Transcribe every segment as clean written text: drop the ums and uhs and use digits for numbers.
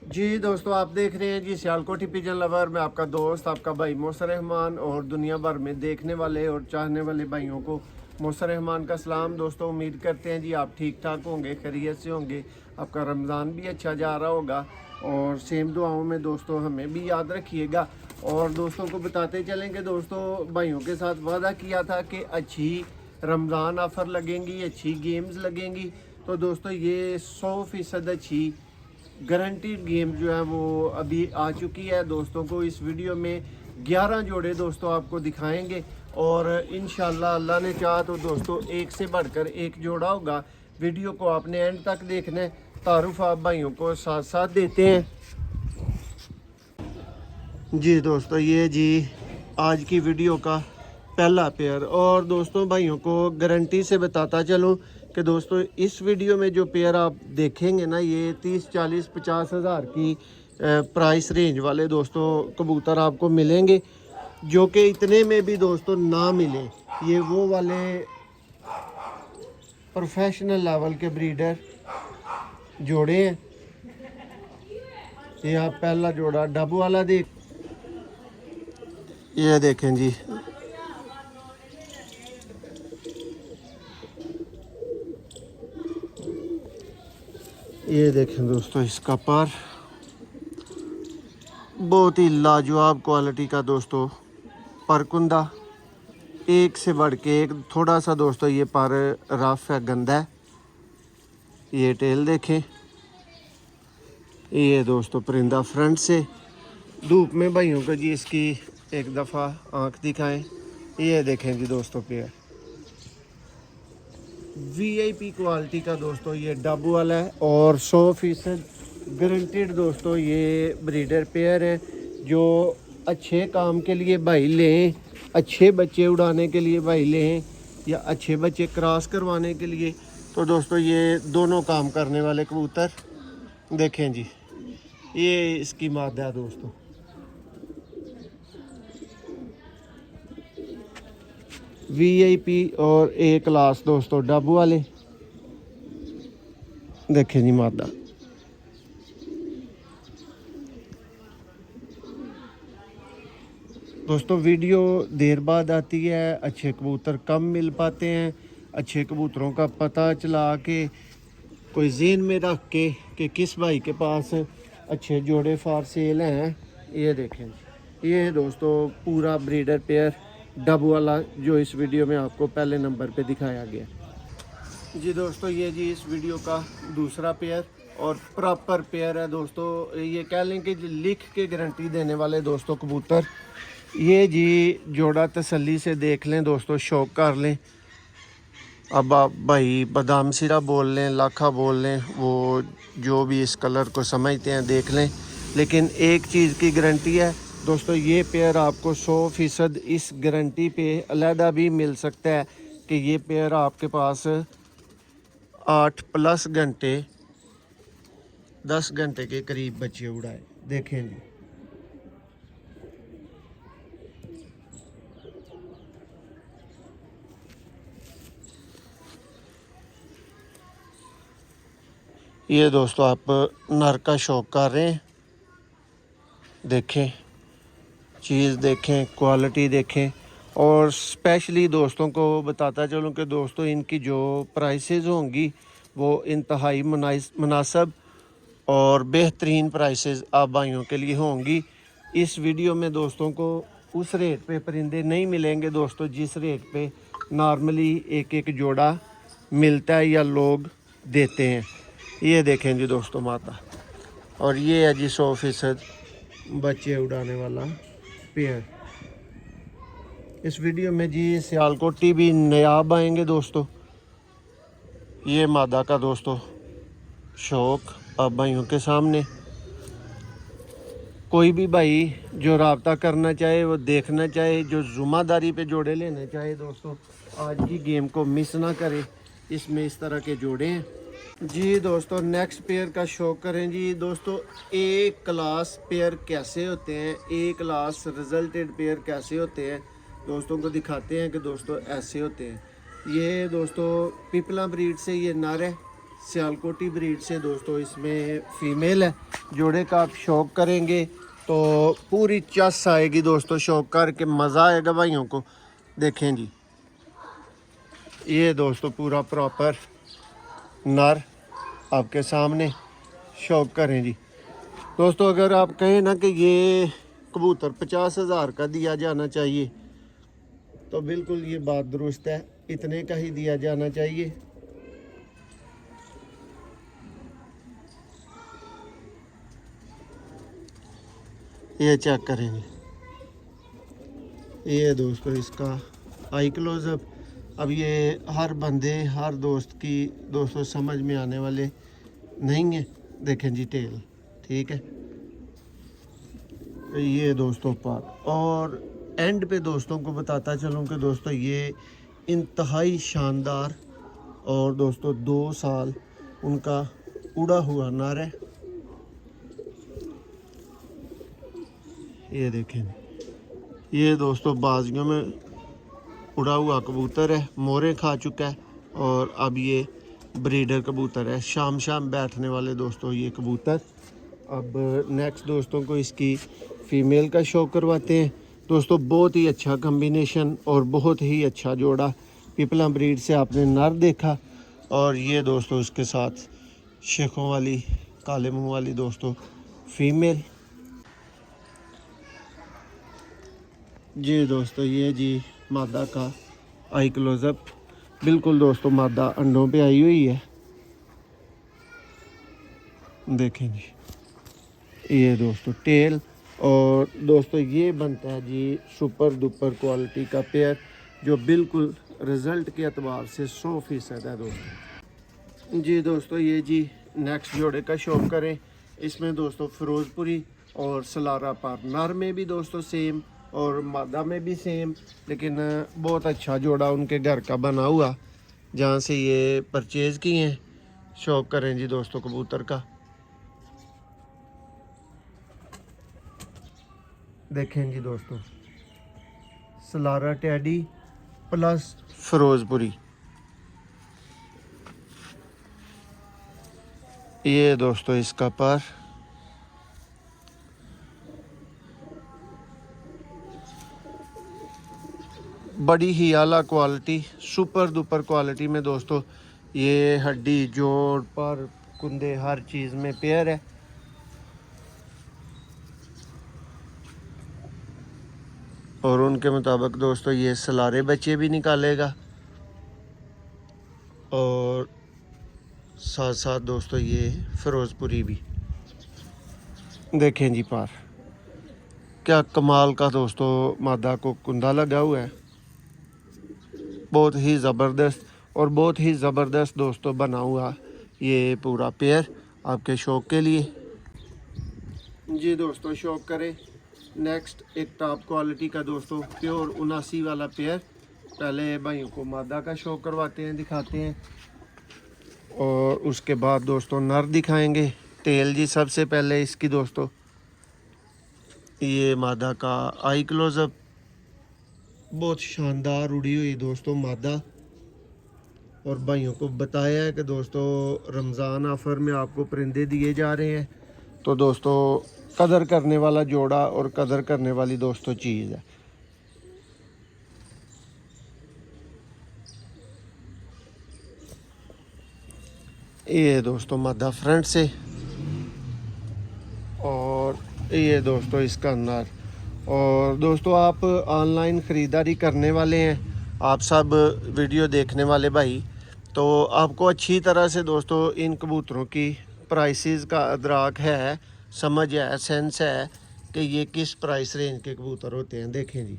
जी दोस्तों, आप देख रहे हैं जी सियालकोटी पिजन लवर में आपका दोस्त आपका भाई मौसर रहमान और दुनिया भर में देखने वाले और चाहने वाले भाइयों को मौसर रहमान का सलाम। दोस्तों उम्मीद करते हैं जी आप ठीक ठाक होंगे, खैरियत से होंगे, आपका रमज़ान भी अच्छा जा रहा होगा और सेम दुआओं में दोस्तों हमें भी याद रखिएगा। और दोस्तों को बताते चलें कि दोस्तों भाइयों के साथ वादा किया था कि अच्छी रमज़ान ऑफ़र लगेंगी, अच्छी गेम्स लगेंगी। तो दोस्तों ये 100% अच्छी गारंटीड गेम जो है वो अभी आ चुकी है। दोस्तों को इस वीडियो में 11 जोड़े दोस्तों आपको दिखाएंगे और इंशाल्लाह अल्लाह ने चाहा तो दोस्तों एक से बढ़कर एक जोड़ा होगा। वीडियो को आपने एंड तक देखना है। तारुफ आप भाइयों को साथ साथ देते हैं जी। दोस्तों ये जी आज की वीडियो का पहला पेयर। और दोस्तों भाइयों को गारंटी से बताता चलूँ कि दोस्तों इस वीडियो में जो पेयर आप देखेंगे ना, ये 30, 40, 50 हज़ार की प्राइस रेंज वाले दोस्तों कबूतर आपको मिलेंगे, जो कि इतने में भी दोस्तों ना मिले। ये वो वाले प्रोफेशनल लेवल के ब्रीडर जोड़े हैं। ये आप पहला जोड़ा डब वाला देख, ये देखें जी, ये देखें दोस्तों इसका पर बहुत ही लाजवाब क्वालिटी का दोस्तों परकुंदा, एक से बढ़ के एक। थोड़ा सा दोस्तों ये पर रफ है, गंदा है। ये टेल देखें, ये दोस्तों परिंदा फ्रंट से धूप में भाइयों को जी इसकी एक दफ़ा आंख दिखाएं। ये देखें जी दोस्तों पेयर वीआईपी क्वालिटी का दोस्तों ये डब वाला है और 100% गारंटेड दोस्तों ये ब्रीडर पेयर है। जो अच्छे काम के लिए भाई लें, अच्छे बच्चे उड़ाने के लिए भाई लें या अच्छे बच्चे क्रॉस करवाने के लिए, तो दोस्तों ये दोनों काम करने वाले कबूतर देखें जी। ये इसकी मादा दोस्तों, वीआईपी और ए क्लास दोस्तों डब वाले देखें जी मादा। दोस्तों वीडियो देर बाद आती है, अच्छे कबूतर कम मिल पाते हैं। अच्छे कबूतरों का पता चला के कोई ज़हन में रख के कि किस भाई के पास अच्छे जोड़े फार सेल हैं। ये देखें ये दोस्तों पूरा ब्रीडर पेयर डब वाला जो इस वीडियो में आपको पहले नंबर पे दिखाया गया जी। दोस्तों ये जी इस वीडियो का दूसरा पेयर और प्रॉपर पेयर है दोस्तों। ये कह लें कि लिख के गारंटी देने वाले दोस्तों कबूतर। ये जी जोड़ा तसल्ली से देख लें दोस्तों, शौक कर लें। अब आप भाई बादाम सिरा बोल लें, लाखा बोल लें, वो जो भी इस कलर को समझते हैं देख लें। लेकिन एक चीज़ की गारंटी है दोस्तों, ये पेयर आपको 100% इस गारंटी पे अलहदा भी मिल सकता है कि ये पेयर आपके पास 8+ घंटे 10 घंटे के करीब बच्चे उड़ाए। देखें जी ये दोस्तों आप नर का शौक कर रहे हैं, देखें चीज़ देखें, क्वालिटी देखें। और स्पेशली दोस्तों को बताता चलूँ कि दोस्तों इनकी जो प्राइसेस होंगी वो इंतहाई मुनासिब और बेहतरीन प्राइसेस आप भाइयों के लिए होंगी। इस वीडियो में दोस्तों को उस रेट पे परिंदे नहीं मिलेंगे दोस्तों जिस रेट पे नॉर्मली एक एक जोड़ा मिलता है या लोग देते हैं। ये देखें जी दोस्तों माता, और ये है जी 100% बच्चे उड़ाने वाला पेयर। इस वीडियो में जी सियालकोटी भी नायाब आएंगे दोस्तों। ये मादा का दोस्तों शौक आप भाइयों के सामने। कोई भी भाई जो रब्ता करना चाहे, वो देखना चाहे, जो ज़िम्मेदारी पे जोड़े लेना चाहे दोस्तों, आज की गेम को मिस ना करे। इसमें इस तरह के जोड़े हैं जी। दोस्तों नेक्स्ट पेयर का शौक करें जी। दोस्तों ए क्लास पेयर कैसे होते हैं, ए क्लास रिजल्टेड पेयर कैसे होते हैं दोस्तों को दिखाते हैं कि दोस्तों ऐसे होते हैं। ये दोस्तों पिपला ब्रीड से ये नर है, सियालकोटी ब्रीड से दोस्तों इसमें फीमेल है। जोड़े का आप शौक करेंगे तो पूरी चस आएगी दोस्तों, शौक करके मज़ा आएगा भाइयों को। देखें जी, ये दोस्तों पूरा प्रॉपर नर आपके सामने, शौक करें जी दोस्तों। अगर आप कहें ना कि ये कबूतर 50,000 का दिया जाना चाहिए तो बिल्कुल ये बात दुरुस्त है, इतने का ही दिया जाना चाहिए। ये चेक करेंगे, ये दोस्तों इसका आई क्लोजअप। अब ये हर बंदे हर दोस्त की दोस्तों समझ में आने वाले नहीं है। देखें जी टेल, ठीक है। ये दोस्तों पर और एंड पे दोस्तों को बताता चलूँ कि दोस्तों ये इंतहाई शानदार और दोस्तों 2 साल उनका उड़ा हुआ नर है। ये देखें, ये दोस्तों बाजियों में उड़ा हुआ कबूतर है, मोरें खा चुका है और अब ये ब्रीडर कबूतर है, शाम शाम बैठने वाले दोस्तों ये कबूतर। अब नेक्स्ट दोस्तों को इसकी फ़ीमेल का शो करवाते हैं दोस्तों। बहुत ही अच्छा कम्बिनेशन और बहुत ही अच्छा जोड़ा। पिपला ब्रीड से आपने नर देखा और ये दोस्तों उसके साथ शेखों वाली काले मुंह वाली दोस्तों फीमेल। जी दोस्तों, ये जी मादा का आई क्लोजअप, बिल्कुल दोस्तों मादा अंडों पे आई हुई है। देखें जी, ये दोस्तों टेल और दोस्तों ये बनता है जी सुपर डुपर क्वालिटी का पेयर, जो बिल्कुल रिज़ल्ट के अतबार से 100% है दोस्तों। जी दोस्तों, ये जी नेक्स्ट जोड़े का शौक करें। इसमें दोस्तों फिरोज़पुरी और सलारा पर नर में भी दोस्तों सेम और मादा में भी सेम, लेकिन बहुत अच्छा जोड़ा उनके घर का बना हुआ जहाँ से ये परचेज़ किए हैं। शौक करें जी दोस्तों कबूतर का। देखें जी दोस्तों, सलारा टैडी प्लस फिरोज़पुरी। ये दोस्तों इसका पर बड़ी ही आला क्वालिटी, सुपर डुपर क्वालिटी में दोस्तों ये हड्डी जोड़ पर कुंदे हर चीज़ में पेयर है। और उनके मुताबिक दोस्तों ये सलारे बच्चे भी निकालेगा और साथ साथ दोस्तों ये फिरोज़पुरी भी। देखें जी पार, क्या कमाल का दोस्तों मादा को कुंदा लगा हुआ है, बहुत ही ज़बरदस्त और बहुत ही ज़बरदस्त दोस्तों बना हुआ ये पूरा पेयर आपके शौक के लिए। जी दोस्तों, शौक करें नेक्स्ट एक टॉप क्वालिटी का दोस्तों प्योर 79 वाला पेयर। पहले भाइयों को मादा का शौक करवाते हैं, दिखाते हैं और उसके बाद दोस्तों नर दिखाएंगे। टेल जी सबसे पहले इसकी दोस्तों, ये मादा का आई क्लोजअप, बहुत शानदार उड़ी हुई दोस्तों मादा। और भाइयों को बताया है कि दोस्तों रमज़ान ऑफ़र में आपको परिंदे दिए जा रहे हैं, तो दोस्तों कदर करने वाला जोड़ा और कदर करने वाली दोस्तों चीज़ है। ये दोस्तों मादा फ्रंट से और ये दोस्तों इसका नर। और दोस्तों आप ऑनलाइन ख़रीदारी करने वाले हैं, आप सब वीडियो देखने वाले भाई, तो आपको अच्छी तरह से दोस्तों इन कबूतरों की प्राइसेस का अदराक है, समझ है, सेंस है कि ये किस प्राइस रेंज के कबूतर होते हैं। देखें जी,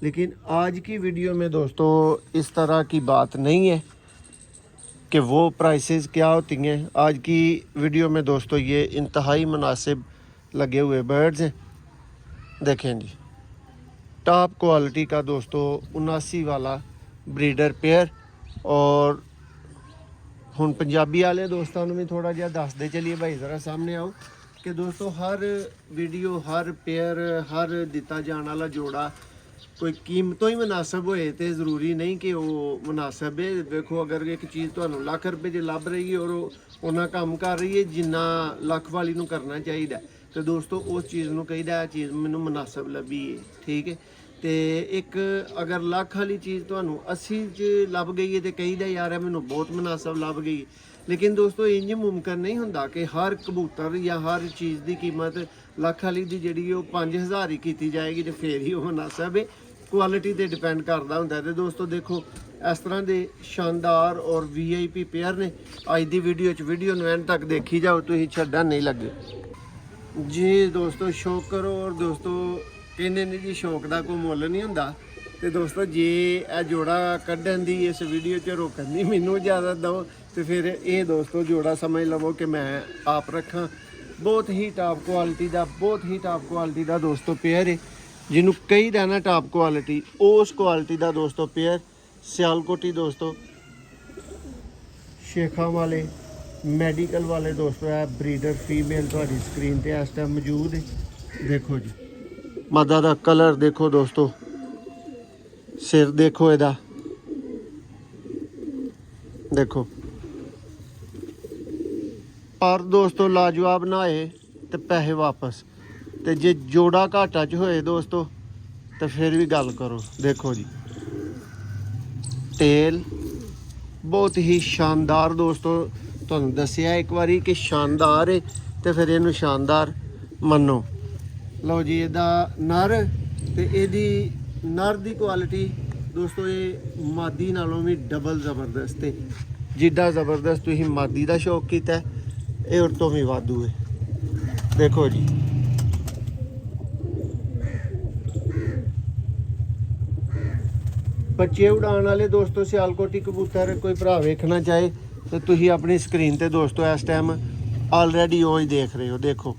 लेकिन आज की वीडियो में दोस्तों इस तरह की बात नहीं है कि वो प्राइसेस क्या होती हैं। आज की वीडियो में दोस्तों ये इंतहाई मुनासिब लगे हुए बर्ड्स हैं। देखें जी, टॉप क्वालिटी का दोस्तों 79 वाला ब्रीडर पेयर। और हुण पंजाबी वाले दोस्तों भी थोड़ा जिहा दस दे चलिए भाई, ज़रा सामने आओ कि दोस्तों हर वीडियो हर पेयर हर दिता जाने वाला जोड़ा ਕੋਈ ਕੀਮਤੋਂ ਹੀ ਮੁਨਾਸਬ ਹੋਏ ਤੇ ਜ਼ਰੂਰੀ ਨਹੀਂ ਕਿ ਉਹ ਮੁਨਾਸਬ ਹੈ। ਵੇਖੋ ਅਗਰ ਇੱਕ ਚੀਜ਼ ਤੁਹਾਨੂੰ ਲੱਖ ਰੁਪਏ 'ਚ ਲੱਭ ਰਹੀ ਹੈ ਔਰ ਉਹ ਉਹਨਾਂ ਕੰਮ ਕਰ ਰਹੀ ਹੈ ਜਿੰਨਾ ਲੱਖ ਵਾਲੀ ਨੂੰ ਕਰਨਾ ਚਾਹੀਦਾ, ਤੇ ਦੋਸਤੋ ਉਸ ਚੀਜ਼ ਨੂੰ ਕਹੀਦਾ ਇਹ ਚੀਜ਼ ਮੈਨੂੰ ਮੁਨਾਸਬ ਲੱਭੀ ਹੈ, ਠੀਕ ਹੈ। ਤੇ ਇੱਕ ਅਗਰ ਲੱਖ ਵਾਲੀ ਚੀਜ਼ ਤੁਹਾਨੂੰ 80 'ਚ ਲੱਭ ਗਈ ਹੈ ਤੇ ਕਹੀਦਾ ਯਾਰ ਇਹ ਮੈਨੂੰ ਬਹੁਤ ਮੁਨਾਸਬ ਲੱਭ ਗਈ। ਲੇਕਿਨ ਦੋਸਤੋ ਇੰਜ ਮੁਮਕਿਨ ਨਹੀਂ ਹੁੰਦਾ ਕਿ ਹਰ ਕਬੂਤਰ ਜਾਂ ਹਰ ਚੀਜ਼ ਦੀ ਕੀਮਤ ਲੱਖ ਵਾਲੀ ਦੀ ਜਿਹੜੀ ਉਹ 5000 ਹੀ ਕੀਤੀ ਜਾਏਗੀ ਤੇ ਫੇਰ ਹੀ ਉਹ ਮੁਨਾਸਬ ਹੈ। ਕੁਆਲਿਟੀ ਤੇ ਡਿਪੈਂਡ ਕਰਦਾ ਹੁੰਦਾ। ਤੇ ਦੋਸਤੋ ਦੇਖੋ ਇਸ ਤਰ੍ਹਾਂ ਦੇ ਸ਼ਾਨਦਾਰ ਔਰ VIP ਪੇਅਰ ਨੇ। ਅੱਜ ਦੀ ਵੀਡੀਓ ਨੂੰ ਐਂਡ ਤੱਕ ਦੇਖੀ ਜਾਓ, ਤੁਸੀਂ ਛੱਡਣ ਨਹੀਂ ਲੱਗੇ ਜੀ। ਦੋਸਤੋ ਸ਼ੌਕ ਕਰੋ, ਔਰ ਦੋਸਤੋ ਕਹਿੰਦੇ ਨੇ ਜੀ ਸ਼ੌਕ ਦਾ ਕੋਈ ਮੁੱਲ ਨਹੀਂ ਹੁੰਦਾ। ਤੇ ਦੋਸਤੋ ਜੇ ਇਹ ਜੋੜਾ ਕੱਢਣ ਦੀ ਇਸ ਵੀਡੀਓ 'ਚ ਰੋਕਣ ਦੀ ਮੈਨੂੰ ਇਜਾਜ਼ਤ ਦਿਓ ਤੇ ਫਿਰ ਇਹ ਦੋਸਤੋ ਜੋੜਾ ਸਮਝ ਲਵੋ ਕਿ ਮੈਂ ਆਪ ਰੱਖਾਂ। ਬਹੁਤ ਹੀ ਟਾਪ ਕੁਆਲਿਟੀ ਦਾ ਦੋਸਤੋ ਪੇਅਰ ਹੈ, ਜਿਹਨੂੰ ਕਹੀਦਾ ਨਾ ਟਾਪ ਕੁਆਲਿਟੀ, ਉਸ ਕੁਆਲਿਟੀ ਦਾ ਦੋਸਤੋ ਪੇਅਰ ਸਿਆਲਕੋਟੀ ਦੋਸਤੋ ਸ਼ੇਖਾਂ ਵਾਲੇ ਮੈਡੀਕਲ ਵਾਲੇ ਦੋਸਤੋ ਹੈ। ਬਰੀਡਰ ਫੀਮੇਲ ਤੁਹਾਡੀ ਸਕਰੀਨ ਤੇ ਇਸ ਟਾਈਮ ਮੌਜੂਦ ਹੈ। ਦੇਖੋ ਜੀ ਮਾਦਾ ਦਾ ਕਲਰ ਦੇਖੋ ਦੋਸਤੋ, ਸਿਰ ਦੇਖੋ ਇਹਦਾ, ਦੇਖੋ। ਪਰ ਦੋਸਤੋ ਲਾਜਵਾਬ ਨਾ ਹੋਏ ਤੇ ਪੈਸੇ ਵਾਪਸ, ਤੇ ਜੇ ਜੋੜਾ ਘਾਟਾ 'ਚ ਹੋਏ ਦੋਸਤੋ ਤਾਂ ਫਿਰ ਵੀ ਗੱਲ ਕਰੋ। ਦੇਖੋ ਜੀ ਤੇਲ ਬਹੁਤ ਹੀ ਸ਼ਾਨਦਾਰ ਦੋਸਤੋ, ਤੁਹਾਨੂੰ ਦੱਸਿਆ ਇੱਕ ਵਾਰੀ ਕਿ ਸ਼ਾਨਦਾਰ ਹੈ ਤੇ ਫਿਰ ਇਹਨੂੰ ਸ਼ਾਨਦਾਰ ਮੰਨੋ। ਲਓ ਜੀ ਇਹਦਾ ਨਰ ਤੇ ਇਹਦੀ ਨਰ ਦੀ ਕੁਆਲਿਟੀ ਦੋਸਤੋ ਇਹ ਮਾਦੀ ਨਾਲੋਂ ਵੀ ਡਬਲ ਜ਼ਬਰਦਸਤ ਹੈ। ਜਿੱਦਾਂ ਜ਼ਬਰਦਸਤ ਤੁਸੀਂ ਮਾਦੀ ਦਾ ਸ਼ੌਕ ਕੀਤਾ ਇਹ ਉਸ ਤੋਂ ਵੀ ਵਾਧੂ ਹੈ। ਦੇਖੋ ਜੀ ਬੱਚੇ ਉਡਾਉਣ ਵਾਲੇ ਦੋਸਤੋ ਸਿਆਲਕੋਟੀ ਕਬੂਤਰ ਕੋਈ ਭਰਾ ਵੇਖਣਾ ਚਾਹੇ ਤੇ ਤੁਸੀਂ ਆਪਣੀ ਸਕਰੀਨ ਤੇ ਦੋਸਤੋ ਇਸ ਟਾਈਮ ਆਲਰੇਡੀ ਉਹ ਹੀ ਦੇਖ ਰਹੇ ਹੋ। ਦੇਖੋ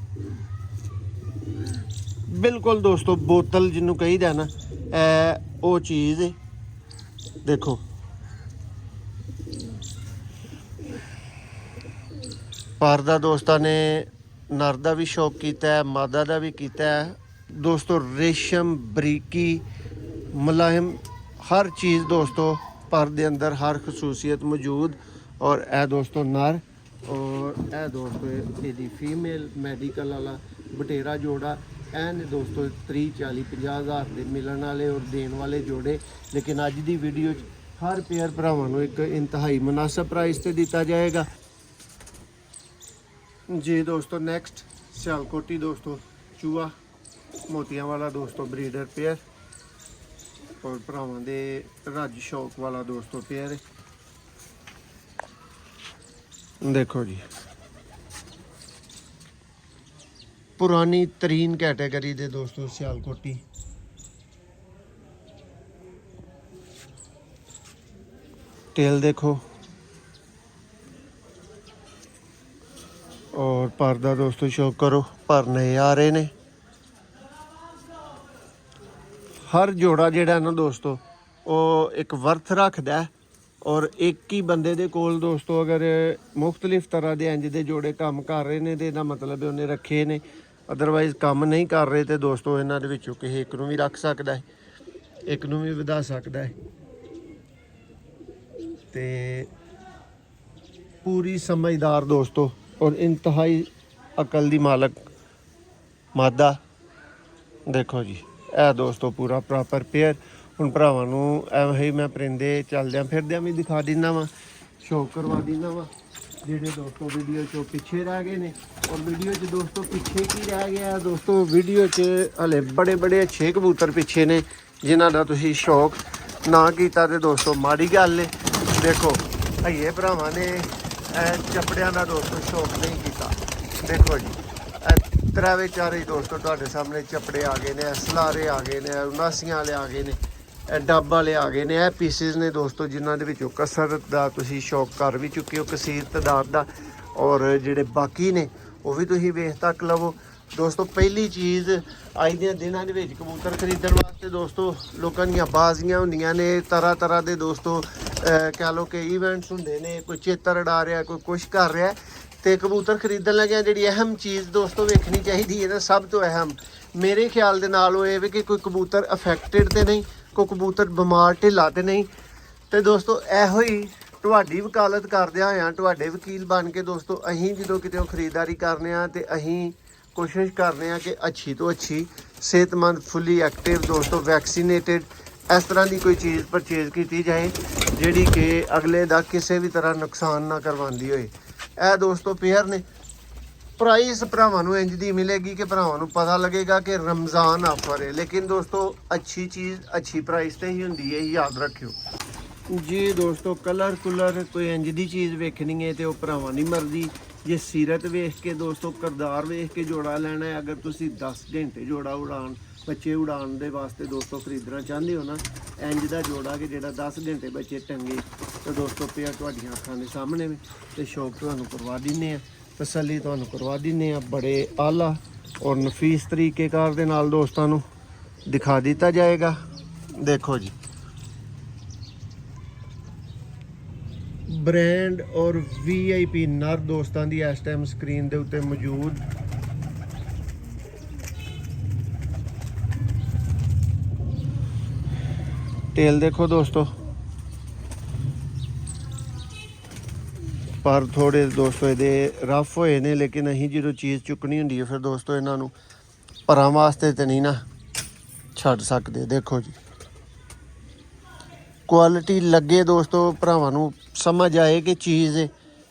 ਬਿਲਕੁਲ ਦੋਸਤੋ ਬੋਤਲ ਜਿਹਨੂੰ ਕਹੀਦਾ ਨਾ ਉਹ ਚੀਜ਼ ਹੈ। ਦੇਖੋ ਪਰ ਦਾ ਦੋਸਤਾਂ ਨੇ ਨਰ ਦਾ ਵੀ ਸ਼ੌਕ ਕੀਤਾ ਹੈ, ਮਾਦਾ ਦਾ ਵੀ ਕੀਤਾ ਹੈ ਦੋਸਤੋ। ਰੇਸ਼ਮ ਬਰੀਕੀ ਮੁਲਾਇਮ ਹਰ ਚੀਜ਼ ਦੋਸਤੋ ਪਰ ਦੇ ਅੰਦਰ ਹਰ ਖਸੂਸੀਅਤ ਮੌਜੂਦ। ਔਰ ਇਹ ਦੋਸਤੋ ਨਰ ਔਰ ਇਹ ਦੋਸਤੋ ਇਹਦੀ ਫੀਮੇਲ ਮੈਡੀਕਲ ਵਾਲਾ ਬਟੇਰਾ ਜੋੜਾ। ਇਹ ਨੇ ਦੋਸਤੋ 30 40 50 ਹਜ਼ਾਰ ਦੇ ਮਿਲਣ ਵਾਲੇ ਔਰ ਦੇਣ ਵਾਲੇ ਜੋੜੇ। ਲੇਕਿਨ ਅੱਜ ਦੀ ਵੀਡੀਓ 'ਚ ਹਰ ਪੇਅਰ ਭਰਾਵਾਂ ਨੂੰ ਇੱਕ ਇੰਤਹਾਈ ਮੁਨਾਸਬ ਪ੍ਰਾਈਸ ਤੇ ਦਿੱਤਾ ਜਾਏਗਾ ਜੀ ਦੋਸਤੋ। ਨੈਕਸਟ ਸਿਆਲਕੋਟੀ ਦੋਸਤੋ ਚੂਹਾ ਮੋਤੀਆਂ ਵਾਲਾ ਦੋਸਤੋ ਬਰੀਡਰ ਪੇਅਰ ਔਰ ਭਰਾਵਾਂ ਦੇ ਰੱਜ ਸ਼ੌਕ ਵਾਲਾ ਦੋਸਤੋ ਪੇਅਰ ਹੈ। ਦੇਖੋ ਜੀ ਪੁਰਾਣੀ ਤਰੀਨ ਕੈਟਾਗਰੀ ਦੇ ਦੋਸਤੋ ਸਿਆਲਕੋਟੀ। ਤੇਲ ਦੇਖੋ ਔਰ ਪਰ ਦਾ ਦੋਸਤੋ ਸ਼ੌਕ ਕਰੋ, ਪਰ ਨਏ ਆ ਰਹੇ ਨੇ। ਹਰ ਜੋੜਾ ਜਿਹੜਾ ਨਾ ਦੋਸਤੋ ਉਹ ਇੱਕ ਵਰਥ ਰੱਖਦਾ ਔਰ ਇੱਕ ਹੀ ਬੰਦੇ ਦੇ ਕੋਲ ਦੋਸਤੋ ਅਗਰ ਮੁਖਤਲਿਫ ਤਰ੍ਹਾਂ ਦੇ ਇੰਜ ਦੇ ਜੋੜੇ ਕੰਮ ਕਰ ਰਹੇ ਨੇ ਤੇ ਇਹਦਾ ਮਤਲਬ ਉਹਨੇ ਰੱਖੇ ਨੇ। ਅਦਰਵਾਈਜ਼ ਕੰਮ ਨਹੀਂ ਕਰ ਰਹੇ ਤੇ ਦੋਸਤੋ ਇਹਨਾਂ ਦੇ ਵਿੱਚੋਂ ਕਿਸੇ ਇੱਕ ਨੂੰ ਵੀ ਰੱਖ ਸਕਦਾ ਹੈ, ਇੱਕ ਨੂੰ ਵੀ ਵਧਾ ਸਕਦਾ ਹੈ। ਤੇ ਪੂਰੀ ਸਮਝਦਾਰ ਦੋਸਤੋ ਔਰ ਇੰਤਹਾਈ ਅਕਲ ਦੀ ਮਾਲਕ ਮਾਦਾ। ਦੇਖੋ ਜੀ ਇਹ ਦੋਸਤੋ ਪੂਰਾ ਪ੍ਰੋਪਰ ਪੇਅਰ। ਹੁਣ ਭਰਾਵਾਂ ਨੂੰ ਐਵੇਂ ਹੀ ਮੈਂ ਪਰਿੰਦੇ ਚੱਲਦਿਆਂ ਫਿਰਦਿਆਂ ਵੀ ਦਿਖਾ ਦਿੰਦਾ ਵਾਂ, ਸ਼ੌਕ ਕਰਵਾ ਦਿੰਦਾ ਵਾਂ ਜਿਹੜੇ ਦੋਸਤੋ ਵੀਡੀਓ 'ਚੋਂ ਪਿੱਛੇ ਰਹਿ ਗਏ ਨੇ। ਔਰ ਵੀਡੀਓ 'ਚ ਦੋਸਤੋ ਪਿੱਛੇ ਕੀ ਰਹਿ ਗਿਆ ਦੋਸਤੋ, ਵੀਡੀਓ 'ਚ ਹਲੇ ਬੜੇ ਅੱਛੇ ਕਬੂਤਰ ਪਿੱਛੇ ਨੇ ਜਿਨ੍ਹਾਂ ਦਾ ਤੁਸੀਂ ਸ਼ੌਕ ਨਾ ਕੀਤਾ ਤੇ ਦੋਸਤੋ ਮਾੜੀ ਗੱਲ ਹੈ। ਦੇਖੋ ਹਈਏ ਭਰਾਵਾਂ ਨੇ ਚੱਪੜਿਆਂ ਦਾ ਦੋਸਤੋ ਸ਼ੌਕ ਨਹੀਂ ਕੀਤਾ। ਦੇਖੋ ਜੀ ਤਰਾਵੇ ਚਾਰੇ ਦੋਸਤੋ ਤੁਹਾਡੇ ਸਾਹਮਣੇ ਚੱਪੜੇ ਆ ਗਏ ਨੇ, ਸਲਾਰੇ ਆ ਗਏ ਨੇ, ਉਨਾਸੀਆਂ ਵਾਲੇ ਆ ਗਏ ਨੇ, ਡੱਬ ਵਾਲੇ ਆ ਗਏ ਨੇ। ਇਹ ਪੀਸਿਸ ਨੇ ਦੋਸਤੋ ਜਿਨ੍ਹਾਂ ਦੇ ਵਿੱਚੋਂ ਕਸਰਤ ਦਾ ਤੁਸੀਂ ਸ਼ੌਕ ਕਰ ਵੀ ਚੁੱਕੇ ਹੋ, ਕਸੀਰ ਤਾਦਾਦ ਦਾ। ਔਰ ਜਿਹੜੇ ਬਾਕੀ ਨੇ ਉਹ ਵੀ ਤੁਸੀਂ ਵੇਖ ਤੱਕ ਲਵੋ ਦੋਸਤੋ। ਪਹਿਲੀ ਚੀਜ਼ ਅੱਜ ਦੇ ਦਿਨਾਂ ਦੇ ਵਿੱਚ ਕਬੂਤਰ ਖਰੀਦਣ ਵਾਸਤੇ ਦੋਸਤੋ ਲੋਕਾਂ ਦੀਆਂ ਬਾਜ਼ੀਆਂ ਹੁੰਦੀਆਂ ਨੇ, ਤਰ੍ਹਾਂ ਦੇ ਦੋਸਤੋ ਕਹਿ ਲਓ ਕਿ ਇਵੈਂਟਸ ਹੁੰਦੇ ਨੇ, ਕੋਈ ਚੇਤਰ ਉਡਾ ਰਿਹਾ, ਕੋਈ ਕੁਛ ਕਰ ਰਿਹਾ। ਤੇ ਕਬੂਤਰ ਖਰੀਦਣ ਲੱਗਿਆ ਜਿਹੜੀ ਅਹਿਮ ਚੀਜ਼ ਦੋਸਤੋ ਵੇਖਣੀ ਚਾਹੀਦੀ ਹੈ ਨਾ, ਸਭ ਤੋਂ ਅਹਿਮ ਮੇਰੇ ਖਿਆਲ ਦੇ ਨਾਲ ਉਹ ਇਹ ਵੀ ਕਿ ਕੋਈ ਕਬੂਤਰ ਅਫੈਕਟਡ ਤੇ ਨਹੀਂ, ਕੋਈ ਕਬੂਤਰ ਬਿਮਾਰ ਢਿੱਲਾ ਤੇ ਨਹੀਂ। ਤੇ ਦੋਸਤੋ ਇਹੋ ਹੀ ਤੁਹਾਡੀ ਵਕਾਲਤ ਕਰਦਿਆਂ ਹੋਇਆਂ, ਤੁਹਾਡੇ ਵਕੀਲ ਬਣ ਕੇ ਦੋਸਤੋ ਅਸੀਂ ਜਦੋਂ ਕਿਤੇ ਖਰੀਦਦਾਰੀ ਕਰਨੇ ਆ ਤੇ ਅਸੀਂ ਕੋਸ਼ਿਸ਼ ਕਰਨੇ ਆ ਕਿ ਅੱਛੀ ਤੋਂ ਅੱਛੀ ਸਿਹਤਮੰਦ ਫੁੱਲੀ ਐਕਟਿਵ ਦੋਸਤੋ ਵੈਕਸੀਨੇਟਡ ਇਸ ਤਰ੍ਹਾਂ ਦੀ ਕੋਈ ਚੀਜ਼ ਪਰਚੇਜ਼ ਕੀਤੀ ਜਾਏ ਜਿਹੜੀ ਕਿ ਅਗਲੇ ਦਾ ਕਿਸੇ ਵੀ ਤਰ੍ਹਾਂ ਨੁਕਸਾਨ ਨਾ ਕਰਵਾਉਂਦੀ ਹੋਏ। ਇਹ ਦੋਸਤੋ ਪੇਅਰ ਨੇ। ਪ੍ਰਾਈਸ ਭਰਾਵਾਂ ਨੂੰ ਇੰਜ ਦੀ ਮਿਲੇਗੀ ਕਿ ਭਰਾਵਾਂ ਨੂੰ ਪਤਾ ਲੱਗੇਗਾ ਕਿ ਰਮਜ਼ਾਨ ਆਫਰ ਹੈ, ਲੇਕਿਨ ਦੋਸਤੋ ਅੱਛੀ ਚੀਜ਼ ਅੱਛੀ ਪ੍ਰਾਈਸ ਤੇ ਹੀ ਹੁੰਦੀ ਹੈ, ਯਾਦ ਰੱਖਿਓ ਜੀ ਦੋਸਤੋ। ਕਲਰ ਕੁਲਰ ਕੋਈ ਇੰਜ ਦੀ ਚੀਜ਼ ਵੇਖਣੀ ਹੈ ਤੇ ਉਹ ਭਰਾਵਾਂ ਦੀ ਮਰਜ਼ੀ। ਜੇ ਸੀਰਤ ਵੇਖ ਕੇ ਦੋਸਤੋ ਕਿਰਦਾਰ ਵੇਖ ਕੇ ਜੋੜਾ ਲੈਣਾ ਹੈ, ਅਗਰ ਤੁਸੀਂ 10 ਘੰਟੇ ਜੋੜਾ ਉਡਾਣ ਬੱਚੇ ਉਡਾਉਣ ਦੇ ਵਾਸਤੇ ਦੋਸਤੋ ਖਰੀਦਣਾ ਚਾਹੁੰਦੇ ਹੋ ਨਾ, ਇੰਜ ਦਾ ਜੋੜਾ ਕਿ ਜਿਹੜਾ 10 ਘੰਟੇ ਬੱਚੇ ਟੰਗੇ, ਤੇ ਦੋਸਤੋ ਪੇਅਰ ਤੁਹਾਡੀਆਂ ਅੱਖਾਂ ਦੇ ਸਾਹਮਣੇ ਵੀ ਤੇ ਸ਼ੌਕ ਤੁਹਾਨੂੰ ਕਰਵਾ ਦਿੰਦੇ ਆ, ਤਸੱਲੀ ਤੁਹਾਨੂੰ ਕਰਵਾ ਦਿੰਦੇ ਆ। ਬੜੇ ਆਲਾ ਔਰ ਨਫੀਸ ਤਰੀਕੇਕਾਰ ਦੇ ਨਾਲ ਦੋਸਤਾਂ ਨੂੰ ਦਿਖਾ ਦਿੱਤਾ ਜਾਏਗਾ। ਦੇਖੋ ਜੀ ਬ੍ਰਾਂਡ ਔਰ VIP ਨਰ ਦੋਸਤਾਂ ਦੀ ਇਸ ਟਾਈਮ ਸਕਰੀਨ ਦੇ ਉੱਤੇ ਮੌਜੂਦ। ਟੇਲ ਦੇਖੋ ਦੋਸਤੋ, ਪਰ ਥੋੜੇ ਦੋਸਤੋ ਇਹਦੇ ਰਫ ਹੋਏ ਨੇ, ਲੇਕਿਨ ਅਸੀਂ ਜਦੋਂ ਚੀਜ਼ ਚੁੱਕਣੀ ਹੁੰਦੀ ਹੈ ਫਿਰ ਦੋਸਤੋ ਇਹਨਾਂ ਨੂੰ ਭਰਾਂ ਵਾਸਤੇ ਤੇ ਨਹੀਂ ਨਾ ਛੱਡ ਸਕਦੇ। ਦੇਖੋ ਜੀ ਕੁਆਲਿਟੀ ਲੱਗੇ ਦੋਸਤੋ, ਭਰਾਵਾਂ ਨੂੰ ਸਮਝ ਆਏ ਕਿ ਚੀਜ਼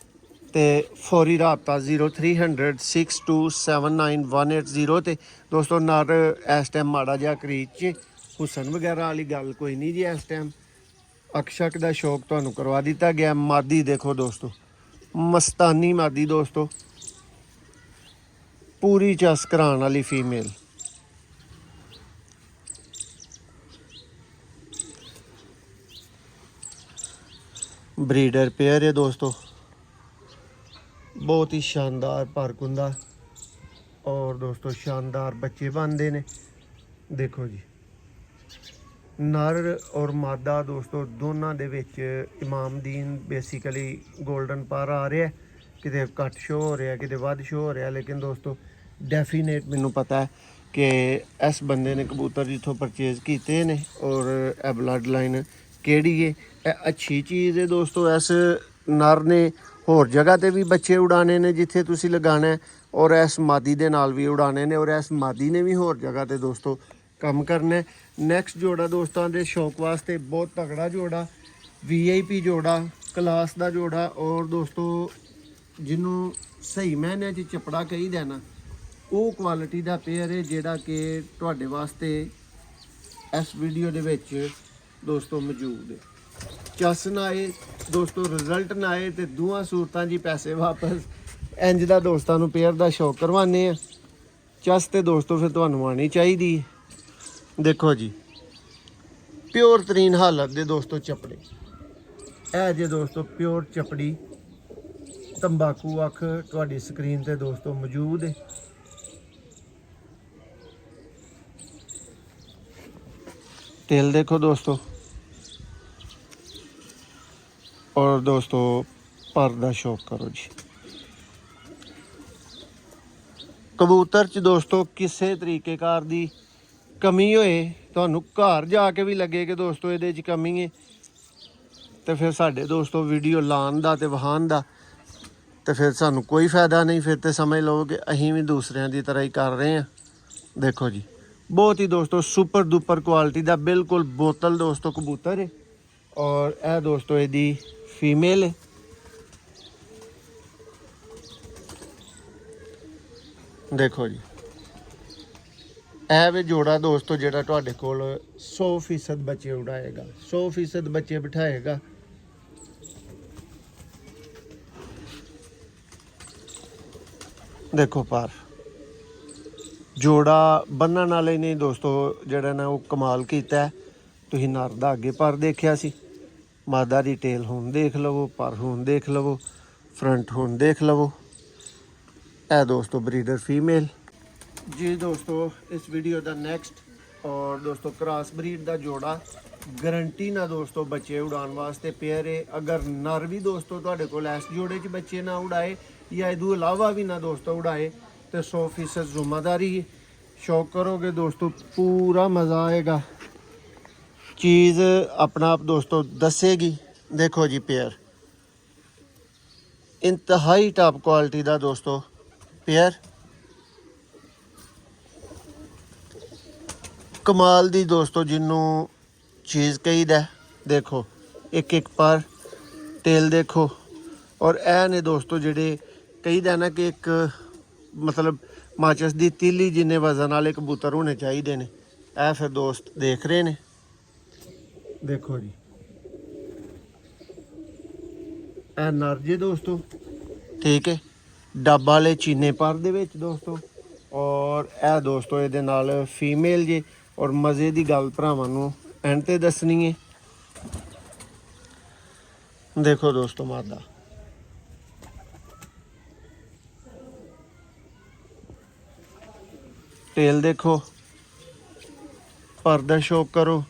ਤੇ ਫੌਰੀ ਰਾਬਤਾ 0300 6279 ਤੇ ਦੋਸਤੋ ਨਰ ਇਸ ਟਾਈਮ ਮਾੜਾ ਜਿਹਾ ਕਰੀਚ 'ਚ ਹੁਸਨ ਵਗੈਰਾ ਵਾਲੀ ਗੱਲ ਕੋਈ ਨਹੀਂ ਜੀ। ਇਸ ਟਾਈਮ ਅਕਸ਼ਕ ਦਾ ਸ਼ੌਕ ਤੁਹਾਨੂੰ ਕਰਵਾ ਦਿੱਤਾ ਗਿਆ। ਮਾਦੀ ਦੇਖੋ ਦੋਸਤੋ, ਮਸਤਾਨੀ ਮਾਦੀ ਦੋਸਤੋ, ਪੂਰੀ ਚਸ ਕਰਾਉਣ ਵਾਲੀ ਫੀਮੇਲ। ਬਰੀਡਰ ਪੇਅਰ ਹੈ ਦੋਸਤੋ, ਬਹੁਤ ਹੀ ਸ਼ਾਨਦਾਰ ਭਰਕੁੰਦਾ ਔਰ ਦੋਸਤੋ ਸ਼ਾਨਦਾਰ ਬੱਚੇ ਬਣਦੇ ਨੇ। ਦੇਖੋ ਜੀ ਨਰ ਔਰ ਮਾਦਾ ਦੋਸਤੋ ਦੋਨਾਂ ਦੇ ਵਿੱਚ ਇਮਾਮਦੀਨ ਬੇਸਿਕਲੀ 골ਡਨ ਪਰ ਆ ਰਿਹਾ, ਕਿਤੇ ਘੱਟ ਸ਼ੋ ਹੋ ਰਿਹਾ ਕਿਤੇ ਵੱਧ ਸ਼ੋ ਹੋ ਰਿਹਾ, ਲੇਕਿਨ ਦੋਸਤੋ ਡੈਫੀਨੇਟ ਮੈਨੂੰ ਪਤਾ ਹੈ ਕਿ ਇਸ ਬੰਦੇ ਨੇ ਕਬੂਤਰ ਜਿੱਥੋਂ ਪਰਚੇਜ਼ ਕੀਤੇ ਨੇ ਔਰ ਇਹ ਬਲੱਡ ਲਾਈਨ ਕਿਹੜੀ ਹੈ, ਇਹ ਅੱਛੀ ਚੀਜ਼ ਹੈ ਦੋਸਤੋ। ਇਸ ਨਰ ਨੇ ਹੋਰ ਜਗ੍ਹਾ ਤੇ ਵੀ ਬੱਚੇ ਉਡਾਣੇ ਨੇ ਜਿੱਥੇ ਤੁਸੀਂ ਲਗਾਉਣਾ ਹੈ, ਔਰ ਇਸ ਮਾਦੀ ਦੇ ਨਾਲ ਵੀ ਉਡਾਣੇ ਨੇ, ਔਰ ਇਸ ਮਾਦੀ ਨੇ ਵੀ ਹੋਰ ਜਗ੍ਹਾ ਤੇ ਦੋਸਤੋ ਕੰਮ ਕਰਨਾ। ਨੈਕਸਟ ਜੋੜਾ ਦੋਸਤਾਂ ਦੇ ਸ਼ੌਕ ਵਾਸਤੇ ਬਹੁਤ ਤਗੜਾ ਜੋੜਾ, VIP ਜੋੜਾ, ਕਲਾਸ ਦਾ ਜੋੜਾ, ਔਰ ਦੋਸਤੋ ਜਿਹਨੂੰ ਸਹੀ ਮਾਇਨਿਆਂ 'ਚ ਚਪੜਾ ਕਹੀਦਾ ਨਾ, ਉਹ ਕੁਆਲਿਟੀ ਦਾ ਪੇਅਰ ਹੈ ਜਿਹੜਾ ਕਿ ਤੁਹਾਡੇ ਵਾਸਤੇ ਇਸ ਵੀਡੀਓ ਦੇ ਵਿੱਚ ਦੋਸਤੋ ਮੌਜੂਦ ਹੈ। ਚਸ ਨਾ ਆਏ ਦੋਸਤੋ, ਰਿਜ਼ਲਟ ਨਾ ਆਏ ਤੇ ਦੋਵਾਂ ਸੂਰਤਾਂ ਜੀ ਪੈਸੇ ਵਾਪਸ। ਇੰਜ ਦਾ ਦੋਸਤਾਂ ਨੂੰ ਪੇਅਰ ਦਾ ਸ਼ੌਕ ਕਰਵਾਉਂਦੇ ਆ। ਚਸ ਤੇ ਦੋਸਤੋ ਫਿਰ ਤੁਹਾਨੂੰ ਆਉਣੀ ਚਾਹੀਦੀ ਹੈ। ਦੇਖੋ ਜੀ ਪਿਓਰ ਤਰੀਨ ਹਾਲਤ ਦੇ ਦੋਸਤੋ ਚੱਪੜੇ, ਇਹ ਜੇ ਦੋਸਤੋ ਪਿਓਰ ਚਪੜੀ ਤੰਬਾਕੂ ਅੱਖ ਤੁਹਾਡੀ ਸਕਰੀਨ ਤੇ ਦੋਸਤੋ ਮੌਜੂਦ ਹੈ। ਤੇਲ ਦੇਖੋ ਦੋਸਤੋ, ਔਰ ਦੋਸਤੋ ਪਰ ਦਾ ਸ਼ੌਕ ਕਰੋ ਜੀ। ਕਬੂਤਰ 'ਚ ਦੋਸਤੋ ਕਿਸੇ ਤਰੀਕੇਕਾਰ ਦੀ ਕਮੀ ਹੋਏ, ਤੁਹਾਨੂੰ ਘਰ ਜਾ ਕੇ ਵੀ ਲੱਗੇ ਕਿ ਦੋਸਤੋ ਇਹਦੇ 'ਚ ਕਮੀ ਹੈ, ਤੇ ਫਿਰ ਸਾਡੇ ਦੋਸਤੋ ਵੀਡੀਓ ਲਾਉਣ ਦਾ ਤੇ ਵਿਖਾਉਣ ਦਾ ਤੇ ਫਿਰ ਸਾਨੂੰ ਕੋਈ ਫਾਇਦਾ ਨਹੀਂ। ਫਿਰ ਤੇ ਸਮਝ ਲਓ ਕਿ ਅਸੀਂ ਵੀ ਦੂਸਰਿਆਂ ਦੀ ਤਰ੍ਹਾਂ ਹੀ ਕਰ ਰਹੇ ਹਾਂ। ਦੇਖੋ ਜੀ ਬਹੁਤ ਹੀ ਦੋਸਤੋ ਸੁਪਰ ਡੁਪਰ ਕੁਆਲਿਟੀ ਦਾ ਬਿਲਕੁਲ ਬੋਤਲ ਦੋਸਤੋ ਕਬੂਤਰ ਹੈ, ਔਰ ਇਹ ਦੋਸਤੋ ਇਹਦੀ ਫੀਮੇਲ ਹੈ। ਦੇਖੋ ਜੀ ਇਹ ਵੀ ਜੋੜਾ ਦੋਸਤੋ ਜਿਹੜਾ ਤੁਹਾਡੇ ਕੋਲ 100% ਬੱਚੇ ਉਡਾਏਗਾ, 100% ਬੱਚੇ ਬਿਠਾਏਗਾ। ਦੇਖੋ ਪਰ ਜੋੜਾ ਬੰਨਣ ਵਾਲੇ ਨੇ ਦੋਸਤੋ ਜਿਹੜਾ ਨਾ ਉਹ ਕਮਾਲ ਕੀਤਾ। ਤੁਸੀਂ ਨਰ ਦਾ ਅੱਗੇ ਪਰ ਦੇਖਿਆ ਸੀ, ਮਾਦਾ ਦੀ ਟੇਲ ਹੁਣ ਦੇਖ ਲਵੋ, ਪਰ ਹੁਣ ਦੇਖ ਲਵੋ, ਫਰੰਟ ਹੁਣ ਦੇਖ ਲਵੋ। ਇਹ ਦੋਸਤੋ ਬਰੀਡਰ ਫੀਮੇਲ ਜੀ। ਦੋਸਤੋ ਇਸ ਵੀਡੀਓ ਦਾ ਨੈਕਸਟ ਔਰ ਦੋਸਤੋ ਕ੍ਰਾਸ ਬਰੀਡ ਦਾ ਜੋੜਾ ਗਰੰਟੀ ਨਾ ਦੋਸਤੋ ਬੱਚੇ ਉਡਾਉਣ ਵਾਸਤੇ ਪੇਅਰ ਹੈ। ਅਗਰ ਨਰ ਵੀ ਦੋਸਤੋ ਤੁਹਾਡੇ ਕੋਲ ਇਸ ਜੋੜੇ 'ਚ ਬੱਚੇ ਨਾ ਉਡਾਏ या इदू अलावा भी ना दोस्तों उड़ाए तो 100% जिम्मेदारी है। शौक करोगे दोस्तों पूरा मज़ा आएगा, चीज़ अपना आप दोस्तों दसेगी। देखो जी पेयर इंतहाई टॉप क्वालिटी का दोस्तों पेयर, कमाल दी दोस्तों जिन्हों चीज़ कहीदा। देखो एक एक पर तेल देखो, और ए ने दोस्तों जेडे कहीदा ना कि एक मतलब माचिस दी तीली जिन्ने वजन वाले कबूतर होने चाहिए ने। ए फिर दोस्त देख रहे ने, देखो जी ए नर जे दोस्तों, ठीक है, डब वाले चीने पर दे विच दोस्तों, और ए दोस्तों ये नाल फीमेल जे। और मज़े की गल भरावां नूं एंड ते दसनी है। देखो दोस्तों मादा टेल देखो, पर्दा शौक करो।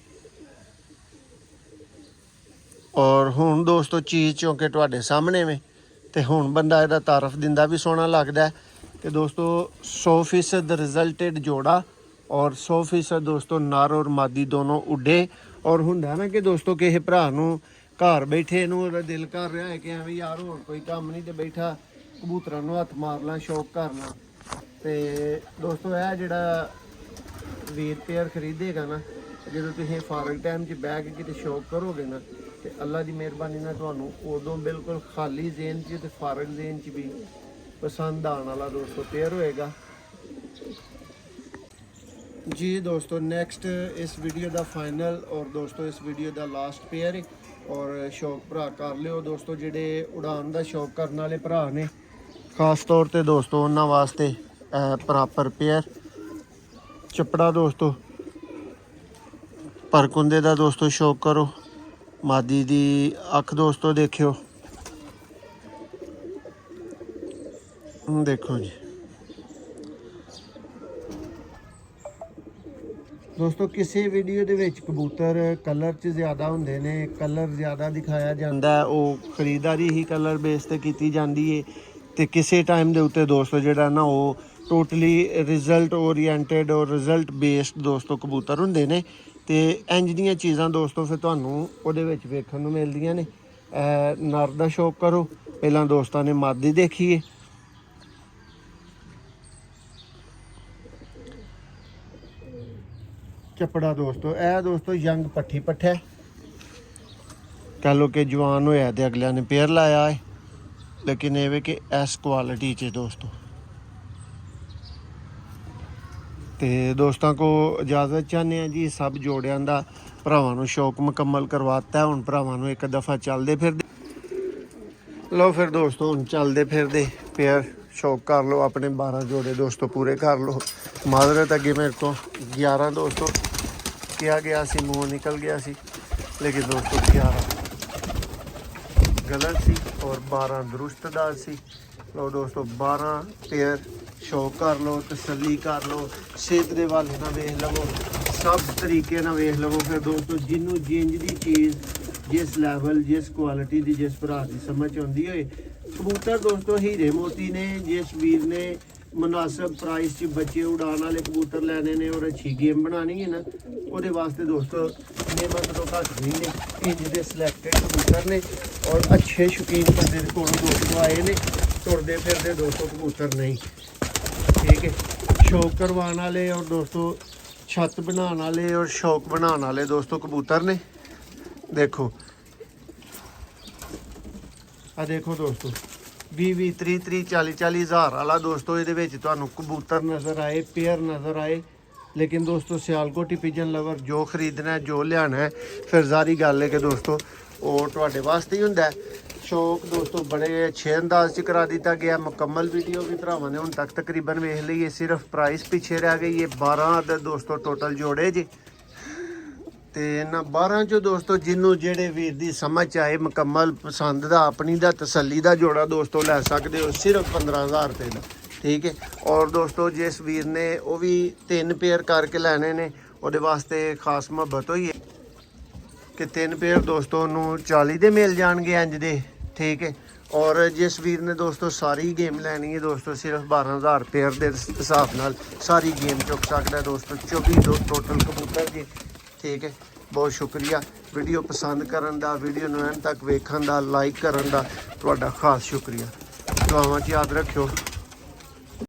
और हुण दोस्तों चीज़ चौंके तुहाडे सामने में, तो हुण बंदा इहदा तारफ दिंदा भी सोहना लगदा है। कि दोस्तों 100% रिजल्टेड जोड़ा और 100% दोस्तों नर और मादी दोनों उड्डे। और हुंदा ना कि दोस्तों किसी भरा नूं घर बैठे नूं ओहदा दिल कर रहा है कि एवं यार होर कोई काम नहीं, तो बैठा कबूतरां नूं हत्थ मार ला, शौक कर ला। तो दोस्तों यह जिहड़ा वीर पेयर खरीदेगा ना, जो तुसीं फारग टाइम च बह के किते शौक करोगे ना, तो अल्लाह की मेहरबानी नाल तुहानूं उदों बिल्कुल खाली जेन च ते फारग जेन च भी पसंद आने वाला दोस्तों पेयर होएगा जी। दोस्तों नेक्स्ट इस वीडियो का फाइनल और दोस्तों इस वीडियो का लास्ट पेयर है। और शौक भरा कर लियो दोस्तों, जेडे उड़ान का शौक करने वाले भरा ने, खास तौर पर दोस्तों उन्होंने वास्ते प्रॉपर पेयर चपड़ा दोस्तों परकुंदे का दोस्तों शौक करो। मादी दी अख दोस्तों देखियो, देखो जी दोस्तों किसी वीडियो दे विच कबूतर कलर च ज़्यादा होंदे ने, कलर ज़्यादा दिखाया जाता है, वो खरीदारी ही कलर बेस ते कीती जाती है। तो किसी टाइम के उत्ते दोस्तों जिहड़ा ना वो टोटली रिजल्ट ओरिएंटेड और रिजल्ट बेस्ड दोस्तों कबूतर होंदे ने। तो इंज दियां चीज़ां दोस्तों फिर तुहानूं उहदे विच वेखण नूं मिलदियां ने। नर दा शौक करो, पहलां दोस्तां ने मादी देखी है, चपड़ा दोस्तों ए दोस्तों यंग पट्ठी पट्ठा कह लो कि जवान होया तो अगलिया ने पेयर लाया है, लेकिन ये कि इस क्वालिटी च दोस्तों। तो दोस्तों को इजाज़त चाहते हैं जी, सब जोड़ियां दा भरावां नूं शौक मुकम्मल करवाता है। हुण भरावां नूं एक दफ़ा चलते फिरदे लो फिर दोस्तों, हुण चलते फिरदे पेयर शौक कर लो, अपने 12 जोड़े दोस्तों पूरे कर लो। माजरत अगे मेरे को 11 दोस्तों किया गया सी, मुँह निकल गया सी, लेकिन दोस्तों 11 गलत सी और 12 दुरुस्तदार सी। लो दोस्तों 12 पेयर शौक कर लो, तसल्ली कर लो, सेहत के वाले ना वेख लवो, सब तरीके ना वेख लवो। फिर दोस्तों जिन्हों जिंज की चीज़ जिस लैवल जिस क्वालिटी की जिस भरा की समझ आती है, कबूतर दोस्तों हीरे मोती ने। जिस वीर ने मुनासिब प्राइस च बच्चे उड़ाने वाले कबूतर लैने ने और अच्छी गेम बनानी है ना, वो वास्ते दोस्तों नियमत तो घट नहीं ने। इंज के सिलेक्टेड कबूतर ने और अच्छे शौकीन बंदे को दोस्तों आए ने, तुरते फिरते दोस्तों कबूतर नहीं, ठीक है। शौक करवाने वाले और दोस्तों छत बनाने वाले और शौक बनाने वाले दोस्तों कबूतर ने। देखो आ देखो दोस्तों 20 30 40 हज़ार वाला दोस्तों ये कबूतर नज़र आए, पेयर नज़र आए। लेकिन दोस्तों सियालकोटी पिजन लवर जो खरीदना है जो लियाना है, फिर जारी गल है कि दोस्तों वो तुहाडे वास्ते ही हुंदा है। शौक दोस्तों बड़े अच्छे अंदाज से करा दिता गया। मुकम्मल वीडियो भी भरावां ने हुण तक तकरीबन वेख ली है, सिर्फ प्राइस पीछे रह गई है। 12 अदद दोस्तों टोटल जोड़े जे, तो इन्होंने 12 चो दोस्तों जिन्हों जेड़े वीर की समझ आए मुकम्मल पसंद का अपनी दा तसल्ली का जोड़ा दोस्तों लै सकते हो, सिर्फ 15,000 रुपये का, ठीक है। और दोस्तों जिस वीर ने वो भी 3 पेयर करके लैने ने, वो वास्ते खास मुहब्बत हुई है कि 3 पेयर दोस्तों 40 दे मिल जाएंगे इंज दे, ठीक है। ਔਰ ਜਿਸ ਵੀਰ ਨੇ ਦੋਸਤੋ ਸਾਰੀ ਗੇਮ ਲੈਣੀ ਹੈ ਦੋਸਤੋ ਸਿਰਫ 12,000 ਰੁਪਏ ਦੇ ਹਿਸਾਬ ਨਾਲ ਸਾਰੀ ਗੇਮ ਚੁੱਕ ਸਕਦਾ ਦੋਸਤੋ। 24 ਟੋਟਲ ਕਬੂਤਰ ਜੀ, ਠੀਕ ਹੈ। ਬਹੁਤ ਸ਼ੁਕਰੀਆ ਵੀਡੀਓ ਪਸੰਦ ਕਰਨ ਦਾ, ਵੀਡੀਓ ਨੂੰ ਐਂਡ ਤੱਕ ਵੇਖਣ ਦਾ, ਲਾਈਕ ਕਰਨ ਦਾ ਤੁਹਾਡਾ ਖਾਸ ਸ਼ੁਕਰੀਆ। ਦੁਆਵਾਂ 'ਚ ਯਾਦ ਰੱਖਿਓ।